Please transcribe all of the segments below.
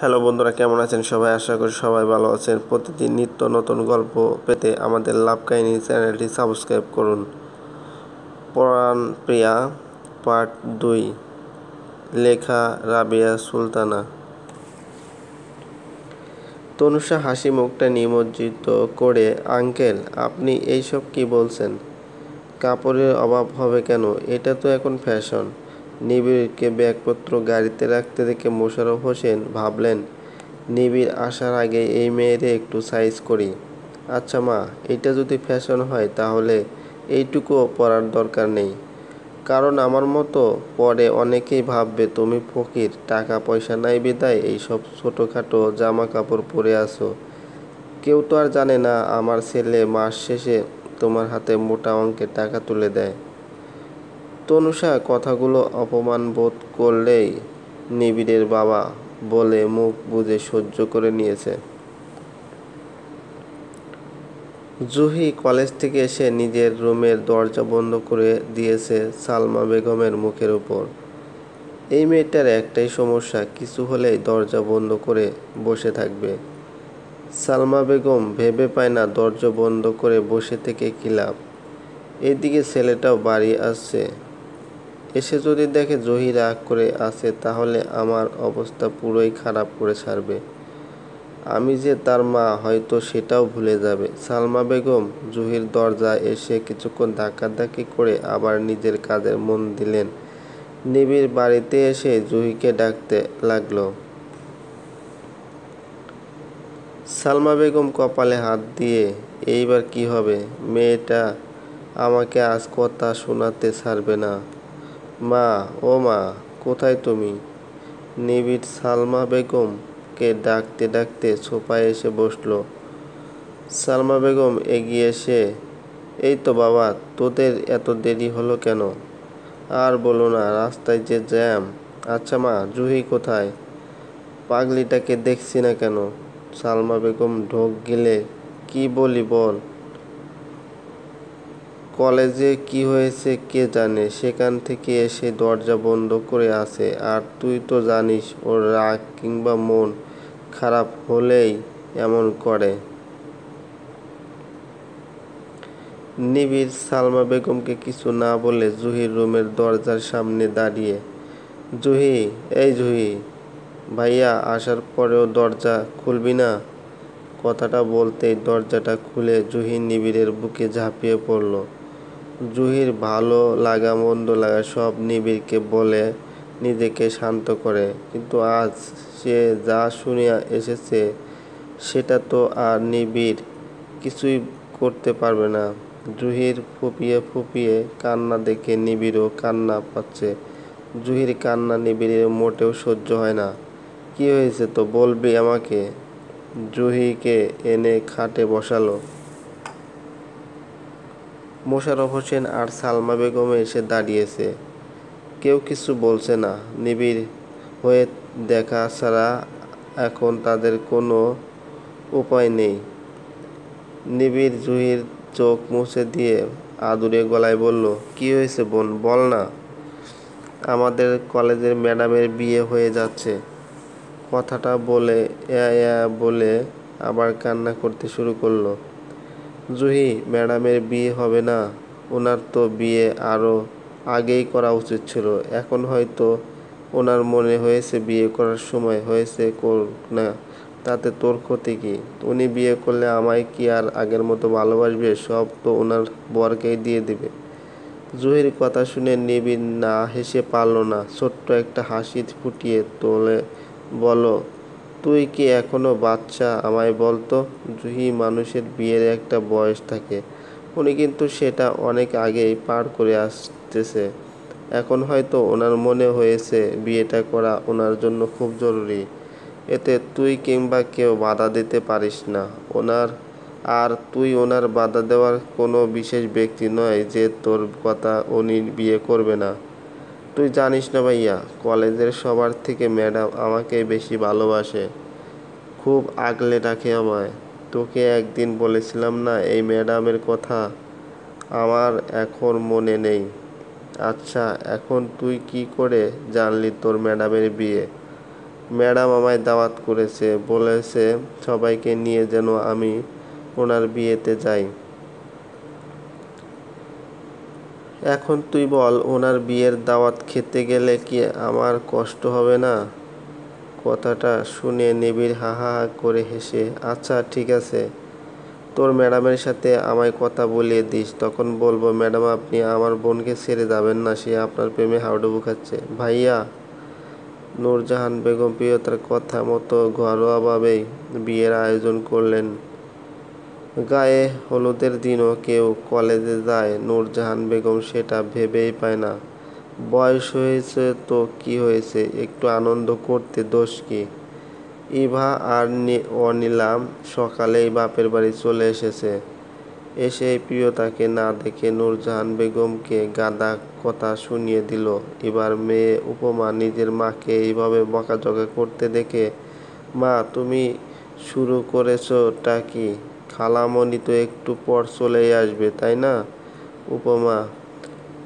Hello বন্ধুরা, কেমন আছেন সবাই? আশা করি সবাই ভালো আছেন। প্রতিদিন নিত্য নতুন গল্প পেতে আমাদের লাভ কাহিনী চ্যানেলটি সাবস্ক্রাইব করুন। প্রাণপ্রিয়া পার্ট 2, লেখা রাবেয়া সুলতানা। তনুষা হাসি মুখটা নিমজ্জিত করে, আঙ্কেল আপনি এইসব কি বলছেন? কাপড়ের অভাব হবে কেন? এটা তো এখন ফ্যাশন। নিবিড়কে ব্যাগপত্র গাড়িতে রাখতে দেখে মোশাররফ হোসেন ভাবলেন, নিবিড় আসার আগে এই মেয়েরে একটু সাইজ করি। আচ্ছা মা, এটা যদি ফ্যাশন হয় তাহলে এইটুকুও পরার দরকার নেই, কারণ আমার মতো পরে অনেকেই ভাববে তুমি ফকির, টাকা পয়সা নাই বিদায় এইসব ছোটোখাটো জামা কাপড় পরে আসো। কেউ তো আর জানে না আমার ছেলে মাস শেষে তোমার হাতে মোটা অঙ্কের টাকা তুলে দেয়। তনুষা কথাগুলো অপমান বোধ করলেই নিবিড়ের বাবা বলে মুখ বুজে সহ্য করে নিয়েছে। জুহি কলেজ থেকে এসে নিজের রুমের দরজা বন্ধ করে দিয়েছে সালমা বেগমের মুখের উপর। এই মেয়েটার একটাই সমস্যা, কিছু হলেই দরজা বন্ধ করে বসে থাকবে। সালমা বেগম ভেবে পায় না দরজা বন্ধ করে বসে থেকে কী লাভ। এদিকে ছেলেটাও বাড়ি আসছে, এসে যদি দেখে জহি রাগ করে আছে তাহলে আমার অবস্থা পুরোই খারাপ করে ছাড়বে। আমি যে তার মা হয়তো সেটাও ভুলে যাবে। সালমা বেগম জুহির দরজায় এসে কিছুক্ষণ ধাক্কাধাক্কি করে আবার নিজের কাজে মন দিলেন। নিবিড় বাড়িতে এসে জুহিকে ডাকতে লাগলো। সালমা বেগম কপালে হাত দিয়ে, এইবার কি হবে? মেয়েটা আমাকে আজ কথা শোনাতে ছাড়বে না। মা, ও মা, কোথায় তুমি? নিবিড় সালমা বেগমকে ডাকতে ডাকতে সোফায় এসে বসল। সালমা বেগম এগিয়ে এসে, এই তো বাবা, তোদের এত দেরি হলো কেন? আর বলো না, রাস্তায় যে জ্যাম। আচ্ছা মা, জুহি কোথায়? পাগলিটাকে দেখছি না কেন? সালমা বেগম ঢোক গিলে, কি বলি বল। কলেজে কি হয়েছে কে জানে, সেখান থেকে এসে দরজা বন্ধ করে আছে। আর তুই তো জানিস ওর রাগ কিংবা মন খারাপ হলেই এমন করে। নিবিড় সালমা বেগমকে কিছু না বলে জুহির রুমের দরজার সামনে দাঁড়িয়ে, জুহি, এই জুহি, ভাইয়া আসার পরেও দরজা খুলবি না? কথাটা বলতেই দরজাটা খুলে জুহি নিবিড়ের বুকে ঝাঁপিয়ে পড়ল। জুহির ভালো লাগা মন্দ লাগা সব নিবিড়কে বলে নিজেকে শান্ত করে, কিন্তু আজ সে যা শুনিয়া এসেছে সেটা তো আর নিবিড় কিছুই করতে পারবে না। জুহির ফুপিয়ে ফুপিয়ে কান্না দেখে নিবিড়ও কান্না পাচ্ছে। জুহির কান্না নিবিড়ের মোটেও সহ্য হয় না। কি হয়েছে তো বলবি আমাকে? জুহিকে এনে খাটে বসালো। মোশাররফ হোসেন আর সালমা বেগম এসে দাঁড়িয়েছে। কেউ কিছু বলছে না। নিবিড় হয়ে দেখা ছাড়া এখন তাদের কোনো উপায় নেই। নিবিড় জুহির চোখ মুছে দিয়ে আদুরে গলায় বলল, কি হয়েছে বোন, বল না। আমাদের কলেজের ম্যাডামের বিয়ে হয়ে যাচ্ছে। কথাটা বলে বলে আবার কান্না করতে শুরু করলো। জুহি, ম্যাডামের বিয়ে হবে না? ওনার তো বিয়ে আরও আগেই করা উচিত ছিল। এখন হয়তো ওনার মনে হয়েছে বিয়ে করার সময় হয়েছে, করুক না, তাতে তোর ক্ষতি কি? উনি বিয়ে করলে আমায় কি আর আগের মতো ভালোবাসবে? সব তো ওনার বরকেই দিয়ে দিবে। জুহির কথা শুনে নিবিড় না হেসে পারল না, ছোট্ট একটা হাসি ফুটিয়ে তোলে। বলো, তুই কি এখনো বাচ্চা? আমায় বলতো। জুহি, মানুষের বিয়ের একটা বয়স থাকে, উনি কিন্তু সেটা অনেক আগেই পার করে আসতেছে। এখন হয়তো ওনার মনে হয়েছে বিয়েটা করা ওনার জন্য খুব জরুরি। এতে তুই কিংবা কেউ বাধা দিতে পারিস না ওনার। আর তুই ওনার বাধা দেওয়ার কোনো বিশেষ ব্যক্তি নয় যে তোর কথা উনি বিয়ে করবে না। তুই জানিস না ভাইয়া, কলেজের সবার থেকে ম্যাডাম আমাকে বেশি ভালোবাসে, খুব আগলে রাখে আমায়। তোকে একদিন বলেছিলাম না এই ম্যাডামের কথা? আমার এখন মনে নেই। আচ্ছা, এখন তুই কি করে জানলি তোর ম্যাডামের বিয়ে? ম্যাডাম আমায় দাওয়াত করেছে, বলেছে সবাইকে নিয়ে যেন আমি ওনার বিয়েতে যাই। এখন তুই বল, ওনার বিয়ের দাওয়াত খেতে গেলে কি আমার কষ্ট হবে না? কথাটা শুনে নিবিড় হা হা করে হেসে, আচ্ছা ঠিক আছে, তোর ম্যাডামের সাথে আমায় কথা বলিয়ে দিস, তখন বলবো ম্যাডাম আপনি আমার বোনকে ছেড়ে যাবেন না, সে আপনার প্রেমে হাবুডুবু খাচ্ছে। ভাইয়া। নূরজাহান বেগম প্রিয়তার কথা মতো ঘরোয়াভাবেই বিয়ের আয়োজন করলেন। গায়ে হলুদের দিনও কেউ কলেজে যায় নূরজাহান বেগম সেটা ভেবেই পায় না। বয়স হয়েছে তো কি হয়েছে, একটু আনন্দ করতে দোষ কি? ইভা আর অনিলাম সকালেই বাপের বাড়ি চলে এসেছে। এসেই প্রিয়তাকে না দেখে নূরজাহান বেগমকে গাদা কথা শুনিয়ে দিল। এবার মেয়ে উপমা নিজের মাকে এইভাবে বকাঝকা করতে দেখে, মা তুমি শুরু করেছটা কি? খালামণি তো একটু পর চলেই আসবে, তাই না? উপমা,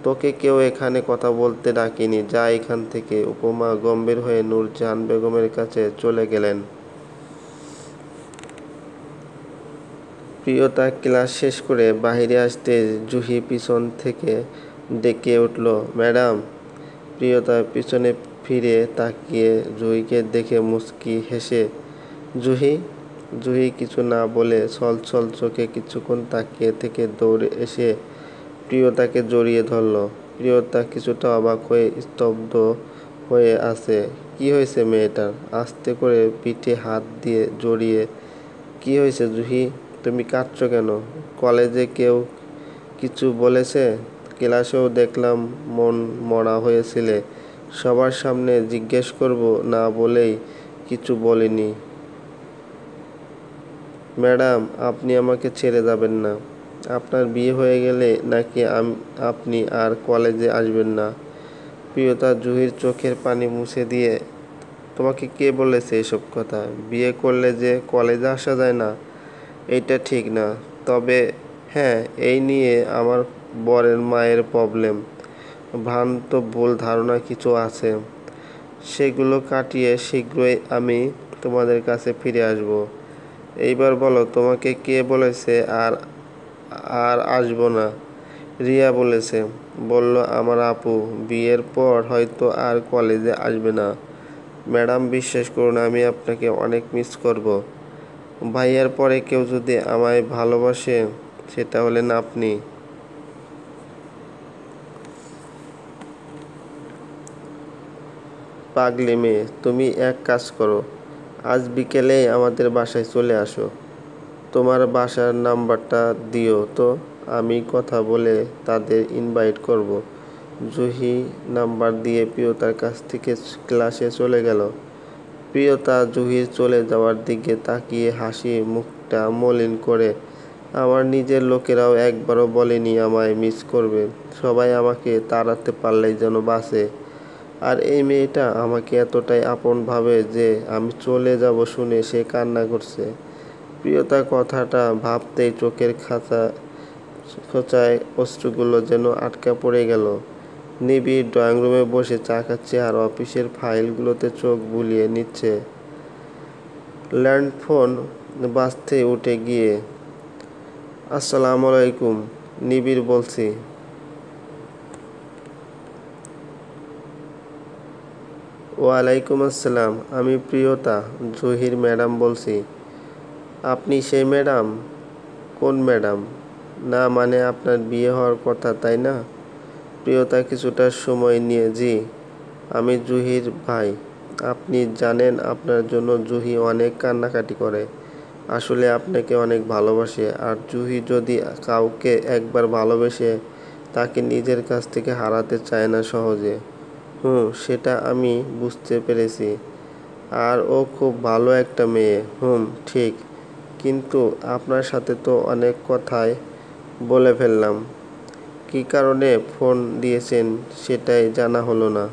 তোকে কেউ এখানে কথা বলতে ডাকেনি, যা এখান থেকে। উপমা গম্ভীর হয়ে নূরজাহান বেগমের কাছে চলে গেলেন। প্রিয়তা ক্লাস শেষ করে বাহিরে আসতে জুহি পিছন থেকে ডেকে উঠল, ম্যাডাম। প্রিয়তা পিছনে ফিরে তাকিয়ে জুহিকে দেখে মুচকি হেসে, জুহি। জুহি কিছু না বলে ছলছল চোখে কিছুক্ষণ তাকিয়ে থেকে দৌড়ে এসে প্রিয়তাকে জড়িয়ে ধরল। প্রিয়তা কিছুটা অবাক হয়ে স্তব্ধ হয়ে আছে। কি হয়েছে মেয়েটার? আস্তে করে পিঠে হাত দিয়ে জড়িয়ে, কি হয়েছে জুহি, তুমি কাঁদছো কেন? কলেজে কেউ কিছু বলেছে? ক্লাসেও দেখলাম মন মরা হয়েছিলে। সবার সামনে জিজ্ঞেস করব না বলেই কিছু বলিনি। ম্যাডাম আপনি আমাকে ছেড়ে যাবেন না? আপনার বিয়ে হয়ে গেলে নাকি আপনি আর কলেজে আসবেন না? প্রিয়তা জুহির চোখের পানি মুছে দিয়ে, তোমাকে কে বলেছে এসব কথা? বিয়ে করলে যে কলেজে আসা যায় না, এইটা ঠিক না। তবে হ্যাঁ, এই নিয়ে আমার বরের মায়ের প্রবলেম, ভ্রান্ত ভুল ধারণা কিছু আছে। সেগুলো কাটিয়ে শীঘ্রই আমি তোমাদের কাছে ফিরে আসব। এইবার বলো তোমাকে কে বলেছে আর আর আসবো না? রিয়া বলেছে, বলল আমার আপু বিয়ের পর হয়তো আর কলেজে আসবে না। ম্যাডাম বিশ্বাস করুন আমি আপনাকে অনেক মিস করব। ভাইয়ার পরে কেউ যদি আমায় ভালোবাসে সেটা হলেন আপনি। পাগলি মেয়ে, তুমি এক কাজ করো, আজ বিকেলেই আমাদের বাসায় চলে আসো। তোমার বাসার নাম্বারটা দিও তো, আমি কথা বলে তাদের ইনভাইট করব। জুহি নাম্বার দিয়ে প্রিয়তার কাছ থেকে ক্লাসে চলে গেল। প্রিয়তা জুহির চলে যাওয়ার দিকে তাকিয়ে হাসি মুখটা মলিন করে, আমার নিজের লোকেরাও একবারও বলেনি আমায় মিস করবে। সবাই আমাকে তাড়াতে পারলেই যেন বাঁচে। আর এই মেয়েটা আমাকে এতটাই আপন ভাবে যে আমি চলে যাব শুনে সে কান্না করছে। প্রিয়তা কথাটা ভাবতেই চোখের খোঁচায় অশ্রুগুলো যেন আটকা পড়ে গেল। নিবিড় ড্রয়িং রুমে বসে চা খাচ্ছে আর অফিসের ফাইলগুলোতে চোখ বুলিয়ে নিচ্ছে। ল্যান্ডফোন বাজতে উঠে গিয়ে, আসসালামু আলাইকুম, নিবিড় বলছি। ওয়ালাইকুম আসসালাম, আমি প্রিয়তা, জহির ম্যাডাম বলছি। আপনি সেই ম্যাডাম? কোন ম্যাডাম? না মানে আপনার বিয়ে হওয়ার কথা, তাই না? প্রিয়তা কিছুটা সময় নিয়ে, জি, আমি জুহির ভাই। আপনি জানেন আপনার জন্য জুহি অনেক কান্নাকাটি করে, আসলে আপনাকে অনেক ভালোবাসে। আর জুহি যদি কাউকে একবার ভালোবেসে তাকে নিজের কাছ থেকে হারাতে চায় না সহজে। সেটা আমি বুঝতে পেরেছি। আর ও খুব ভালো একটা মেয়ে। ঠিক, কিন্তু আপনার সাথে তো অনেক কথাই বলে ফেললাম। কী কারণে ফোন দিয়েছেন সেটাই জানা হলো না।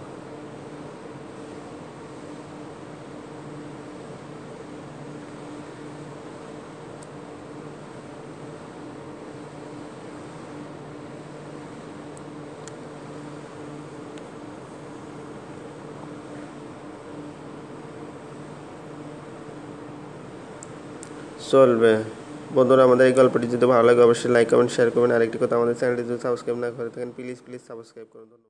চলবে। বন্ধুরা, আমাদের এই গল্পটি যদি ভালো লাগে অবশ্যই লাইক কমেন্ট শেয়ার করবেন। আরেকটি কথা, আমাদের চ্যানেলটি যদি সাবস্ক্রাইব না করে থাকেন প্লিজ সাবস্ক্রাইব করুন। ধন্যবাদ।